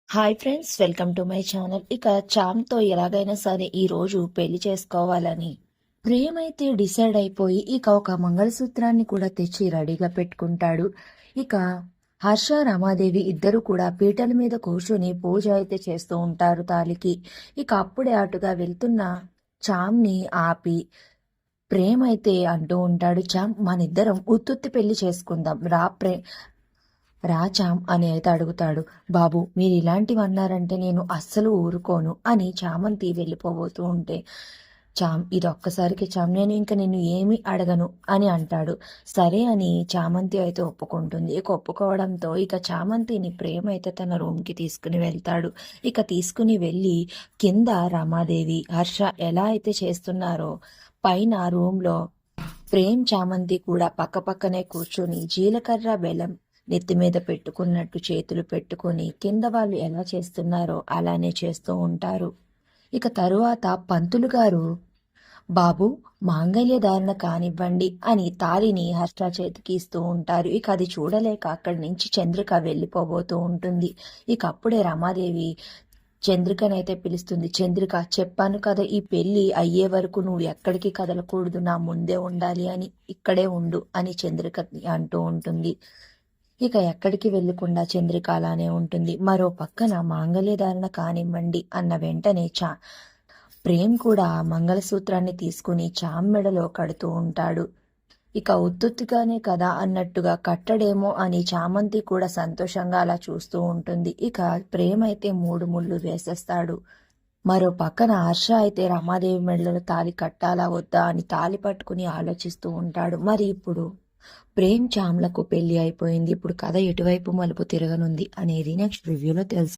Hi friends, welcome to my channel. ఇక చామ్తో ఎలాగైనా సరే ఈ రోజు పెళ్లి చేసుకోవాలని ప్రేమ్ అయితే డిసైడ్ అయిపోయి ఇక ఒక మంగళసూత్రాన్ని కూడా తెచ్చి రెడీగా పెట్టుకుంటాడు. ఇక హర్ష రమాదేవి ఇద్దరు కూడా పీటల మీద కూర్చొని పూజ అయితే చేస్తూ ఉంటారు తాలికి. ఇక అప్పుడే అటుగా వెళ్తున్న చామ్ని ఆపి ప్రేమ్ అయితే అంటూ ఉంటాడు, చామ్ మనిద్దరం ఉత్తుత్తి పెళ్లి చేసుకుందాం రా రాచాం అని అయితే అడుగుతాడు. బాబు, మీరు ఇలాంటివి అన్నారంటే నేను అస్సలు ఊరుకోను అని చామంతి వెళ్ళిపోబోతూ ఉంటే, చామ్ ఇదొక్కసారికి చామ్, నేను ఇంకా నిన్ను ఏమీ అడగను అని అంటాడు. సరే అని చామంతి అయితే ఒప్పుకుంటుంది. ఇక ఒప్పుకోవడంతో ఇక చామంతిని ప్రేమ అయితే తన రూమ్కి తీసుకుని వెళ్తాడు. ఇక తీసుకుని వెళ్ళి కింద రమాదేవి హర్ష ఎలా అయితే చేస్తున్నారో పైన రూమ్లో ప్రేమ్ చామంతి కూడా పక్కపక్కనే కూర్చొని జీలకర్ర బెల్లం నెత్తి మీద పెట్టుకున్నట్టు చేతులు పెట్టుకొని కింద వాళ్ళు ఎలా చేస్తున్నారో అలానే చేస్తూ ఉంటారు. ఇక తరువాత పంతులు గారు, బాబు మాంగళ్య ధారణ కానివ్వండి అని తాళిని హర్ష చేతికి ఇస్తూ ఉంటారు. ఇక అది చూడలేక అక్కడి నుంచి చంద్రిక వెళ్ళిపోబోతూ ఉంటుంది. ఇక అప్పుడే రమాదేవి చంద్రికనైతే పిలుస్తుంది. చంద్రిక, చెప్పాను కదా ఈ పెళ్లి అయ్యే వరకు నువ్వు ఎక్కడికి కదలకూడదు, నా ముందే ఉండాలి అని, ఇక్కడే ఉండు అని చంద్రిక అంటూ ఉంటుంది. ఇక ఎక్కడికి వెళ్లకుండా చంద్రిక అలానే ఉంటుంది. మరో పక్కన మాంగళ్యధారణ కానివ్వండి అన్న వెంటనే ప్రేమ్ కూడా మంగళసూత్రాన్ని తీసుకుని చామ్ మెడలో కడుతూ ఉంటాడు. ఇక ఉత్తుత్తిగానే కదా అన్నట్టుగా కట్టడేమో అని చామంతి కూడా సంతోషంగా అలా చూస్తూ ఉంటుంది. ఇక ప్రేమ్ అయితే 3 ముళ్ళు వేసేస్తాడు. మరో పక్కన హర్ష అయితే రమాదేవి మెడలో తాలి కట్టాలా వద్దా అని తాలి పట్టుకుని ఆలోచిస్తూ ఉంటాడు. మరి ఇప్పుడు ప్రేమ్ చామ్లకు పెళ్లి అయిపోయింది. ఇప్పుడు కథ ఎటువైపు మలుపు తిరగనుంది అనేది నెక్స్ట్ రివ్యూలో తెలుసు.